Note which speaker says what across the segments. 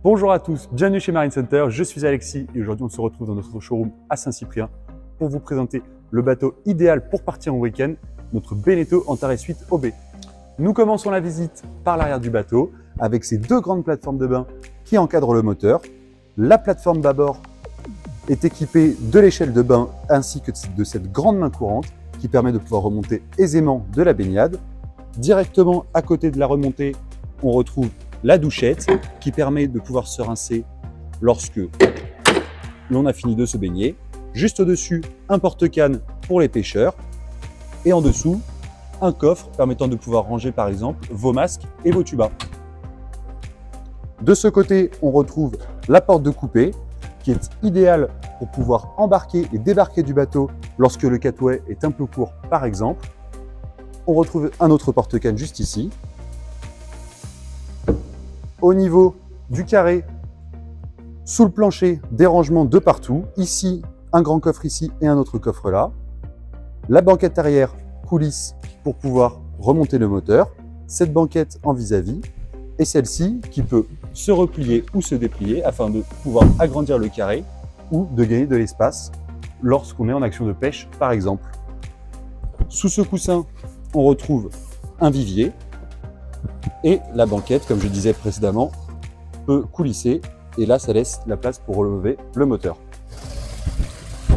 Speaker 1: Bonjour à tous, bienvenue chez Marine Center, je suis Alexis et aujourd'hui on se retrouve dans notre showroom à Saint-Cyprien pour vous présenter le bateau idéal pour partir en week-end, notre Beneteau Antares 8 OB. Nous commençons la visite par l'arrière du bateau avec ces deux grandes plateformes de bain qui encadrent le moteur. La plateforme bâbord est équipée de l'échelle de bain ainsi que de cette grande main courante qui permet de pouvoir remonter aisément de la baignade. Directement à côté de la remontée, on retrouve la douchette qui permet de pouvoir se rincer lorsque l'on a fini de se baigner. Juste au-dessus, un porte-canne pour les pêcheurs et en dessous, un coffre permettant de pouvoir ranger par exemple vos masques et vos tubas. De ce côté, on retrouve la porte de coupée qui est idéale pour pouvoir embarquer et débarquer du bateau lorsque le catway est un peu court par exemple. On retrouve un autre porte-canne juste ici. Au niveau du carré, sous le plancher, des rangements de partout. Ici, un grand coffre ici et un autre coffre là. La banquette arrière coulisse pour pouvoir remonter le moteur. Cette banquette en vis-à-vis et celle-ci qui peut se replier ou se déplier afin de pouvoir agrandir le carré ou de gagner de l'espace lorsqu'on est en action de pêche par exemple. Sous ce coussin, on retrouve un vivier. Et la banquette, comme je disais précédemment, peut coulisser et là, ça laisse la place pour relever le moteur.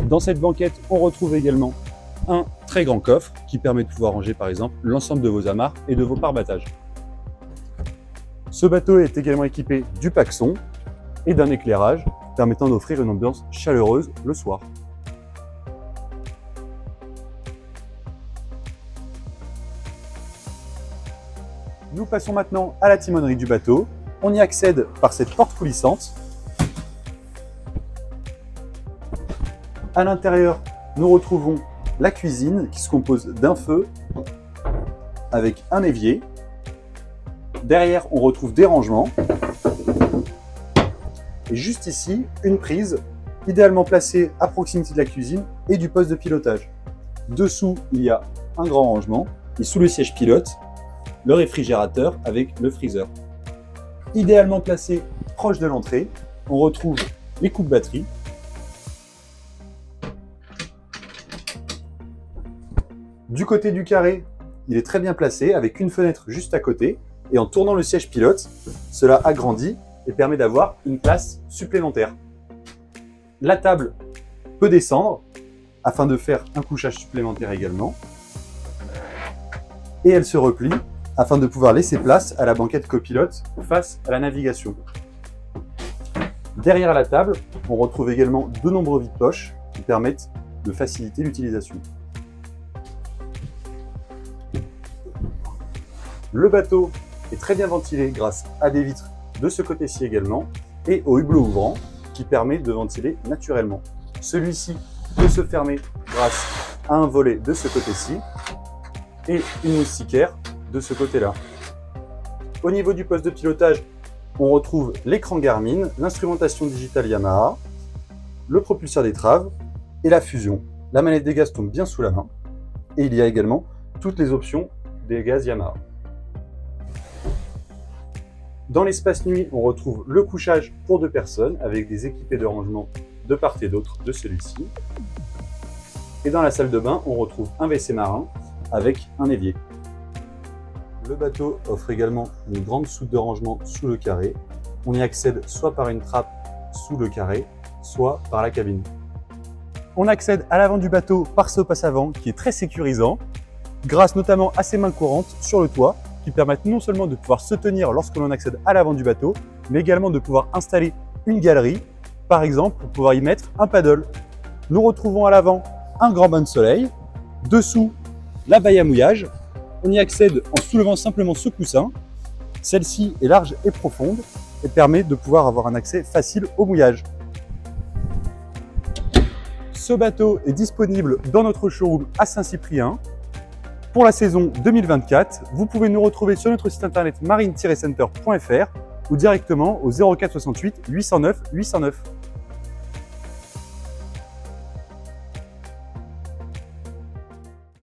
Speaker 1: Dans cette banquette, on retrouve également un très grand coffre qui permet de pouvoir ranger par exemple l'ensemble de vos amarres et de vos pare-battages. Ce bateau est également équipé du paxon et d'un éclairage permettant d'offrir une ambiance chaleureuse le soir. Nous passons maintenant à la timonerie du bateau. On y accède par cette porte coulissante. À l'intérieur, nous retrouvons la cuisine qui se compose d'un feu avec un évier. Derrière, on retrouve des rangements. Et juste ici, une prise idéalement placée à proximité de la cuisine et du poste de pilotage. Dessous, il y a un grand rangement et sous le siège pilote, le réfrigérateur avec le freezer. Idéalement placé proche de l'entrée, on retrouve les coupes batterie. Du côté du carré, il est très bien placé avec une fenêtre juste à côté et en tournant le siège pilote, cela agrandit et permet d'avoir une place supplémentaire. La table peut descendre afin de faire un couchage supplémentaire également et elle se replie afin de pouvoir laisser place à la banquette copilote face à la navigation. Derrière la table, on retrouve également de nombreux vide-poches qui permettent de faciliter l'utilisation. Le bateau est très bien ventilé grâce à des vitres de ce côté-ci également et au hublot ouvrant qui permet de ventiler naturellement. Celui-ci peut se fermer grâce à un volet de ce côté-ci et une moustiquaire de ce côté-là. Au niveau du poste de pilotage, on retrouve l'écran Garmin, l'instrumentation digitale Yamaha, le propulseur d'étrave et la fusion. La manette des gaz tombe bien sous la main et il y a également toutes les options des gaz Yamaha. Dans l'espace nuit, on retrouve le couchage pour 2 personnes avec des équipés de rangement de part et d'autre de celui-ci. Et dans la salle de bain, on retrouve un WC marin avec un évier. Le bateau offre également une grande soute de rangement sous le carré. On y accède soit par une trappe sous le carré, soit par la cabine. On accède à l'avant du bateau par ce passe avant qui est très sécurisant, grâce notamment à ces mains courantes sur le toit qui permettent non seulement de pouvoir se tenir lorsque l'on accède à l'avant du bateau, mais également de pouvoir installer une galerie, par exemple pour pouvoir y mettre un paddle. Nous retrouvons à l'avant un grand bain de soleil, dessous la baille à mouillage. On y accède en soulevant simplement ce coussin. Celle-ci est large et profonde et permet de pouvoir avoir un accès facile au mouillage. Ce bateau est disponible dans notre showroom à Saint-Cyprien. Pour la saison 2024, vous pouvez nous retrouver sur notre site internet marine-center.fr ou directement au 04 68 809 809.